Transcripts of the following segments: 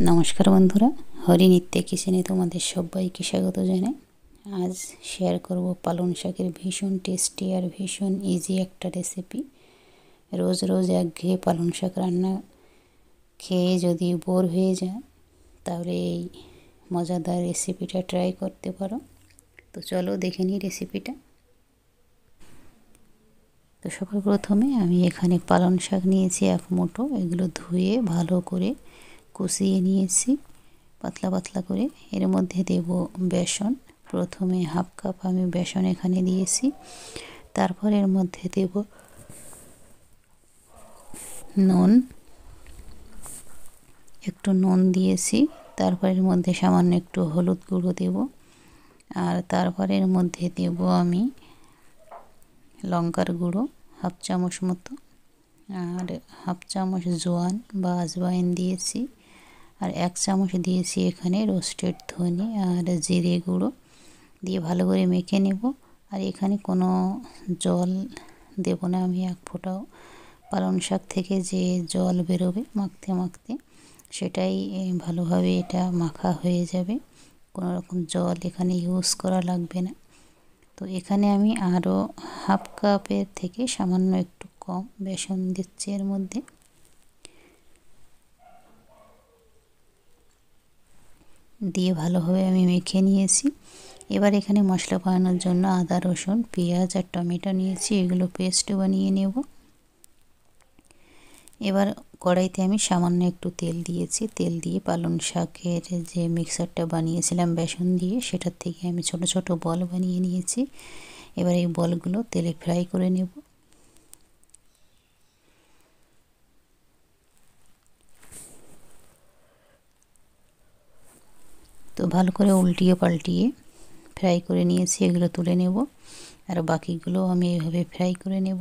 নমস্কার বন্ধুরা, হরিনিত্যে কিচেনে তোমাদের সবাইকে স্বাগত জানাই। আজ শেয়ার করব পালং শাকের ভীষণ টেস্টি আর ভীষণ ইজি একটা রেসিপি। রোজ রোজ একঘেয়ে পালং শাক রান্না খেয়ে যদি বোর হয়ে যায় তাহলে এই মজাদার রেসিপিটা ট্রাই করতে পারো। তো চলো দেখে নিই রেসিপিটা। তো সবার প্রথমে আমি এখানে পালং শাক নিয়েছি 1 মুঠো। এগুলো ধুয়ে ভালো করে কষিয়ে নিয়েছি পাতলা পাতলা করে। এর মধ্যে দেব বেসন। প্রথমে 1/2 কাপ আমি বেসন এখানে দিয়েছি। তারপর এর মধ্যে দেব নুন, একটু নুন দিয়েছি। তারপর এর মধ্যে সামান্য একটু হলুদ গুঁড়ো দেব। আর তারপর এর মধ্যে দেব আমি লঙ্কার গুঁড়ো 1/2 চামচ মতো, আর 1/2 চামচ জোয়ান বা আজওয়াইন দিয়েছি। আর 1 চামচ দিয়েছি এখানে রোস্টেড ধনে আর জিরে গুঁড়ো দিয়ে ভালো করে মেখে নেব। আর এখানে কোনো জল দেব না আমি, 1 ফোঁটাও। পালং শাক থেকে যে জল বেরোবে মাখতে মাখতে সেটাই ভালোভাবে এটা মাখা হয়ে যাবে। কোনো রকম জল এখানে ইউজ করা লাগবে না। তো এখানে আমি আরও 1/2 কাপের থেকে সামান্য একটু কম বেসন দিচ্ছি এর মধ্যে। দিয়ে ভালোভাবে আমি মেখে নিয়েছি। এবার এখানে মশলা বানানোর জন্য আদা, রসুন, পেঁয়াজ আর টমেটো নিয়েছি। এগুলো পেস্ট বানিয়ে নেব। এবার কড়াইতে আমি সামান্য একটু তেল দিয়েছি। তেল দিয়ে পালং শাকের যে মিক্সারটা বানিয়েছিলাম বেসন দিয়ে, সেটার থেকে আমি ছোট ছোট বল বানিয়ে নিয়েছি। এবার এই বলগুলো তেলে ফ্রাই করে নেব। তো ভালো করে উল্টিয়ে পাল্টিয়ে ফ্রাই করে নিয়েছি। এগুলো তুলে নেব। আর বাকিগুলো আমি এইভাবে ফ্রাই করে নেব।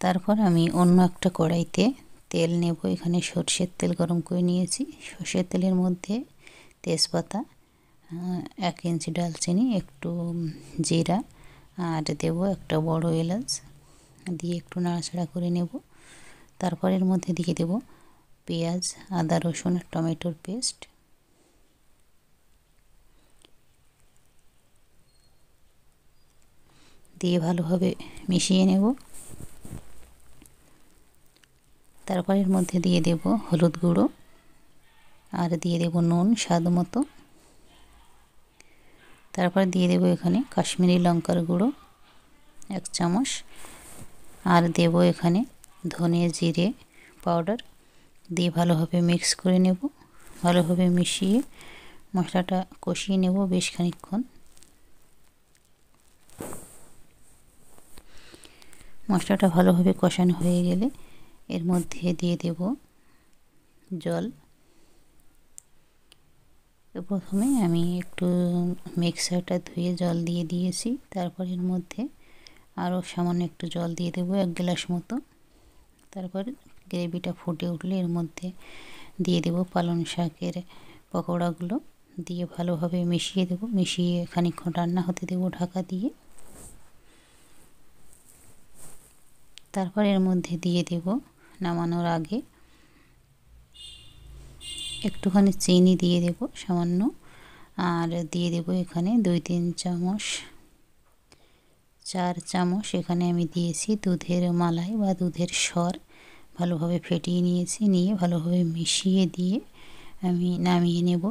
তারপর আমি অন্য একটা কড়াইতে তেল নেব। এখানে সরষের তেল গরম করে নিয়েছি। সরষের তেলের মধ্যে তেজপাতা, 1 ইঞ্চি ডালচিনি, একটু জিরা আর দেব একটা বড় এলাচ, দিয়ে একটু নাড়াচাড়া করে নেব। তারপর এর মধ্যে দিয়ে দেব পেঁয়াজ, আদা, রসুন আর টমেটোর পেস্ট। দিয়ে ভালোভাবে মিশিয়ে নেব। তারপর এর মধ্যে দিয়ে দেব হলুদ গুঁড়ো আর দিয়ে দেব নুন স্বাদ মতো। তারপর দিয়ে দেব এখানে কাশ্মীরি লঙ্কার গুঁড়ো 1 চামচ, আর দেব এখানে ধনে জিরে পাউডার। দিয়ে ভালোভাবে মিক্স করে নেব। ভালোভাবে মিশিয়ে মশলাটা কষিয়ে নেব বেশ খানিকক্ষণ। মশলাটা ভালোভাবে কষানো হয়ে গেলে এর মধ্যে দিয়ে দেব জল। তো প্রথমে আমি একটু মিক্সারটা ধুয়ে জল দিয়ে দিয়েছি। তারপর এর মধ্যে আরও সামান্য একটু জল দিয়ে দেবো 1 গ্লাস মতো। তারপর গ্রেভিটা ফুটে উঠলে এর মধ্যে দিয়ে দেব পালং শাকের পকোড়াগুলো, দিয়ে ভালোভাবে মিশিয়ে দেব। মিশিয়ে খানিকক্ষণ রান্না হতে দেব ঢাকা দিয়ে। তারপর এর মধ্যে দিয়ে দেব নামানোর আগে একটুখানি চিনি দিয়ে দেব সামান্য। আর দিয়ে দেব এখানে 2-3 চামচ, 4 চামচ এখানে আমি দিয়েছি দুধের মালাই বা দুধের সর। ভালোভাবে ফেটিয়ে নিয়েছি। নিয়ে ভালোভাবে মিশিয়ে দিয়ে আমি নামিয়ে নেব।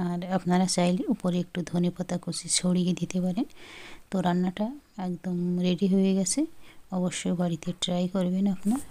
আর আপনারা চাইলে উপরে একটু ধনেপাতা কুচি ছড়িয়ে দিতে পারেন। তো রান্নাটা একদম রেডি হয়ে গেছে। অবশ্যই বাড়িতে ট্রাই করবেন আপনারা।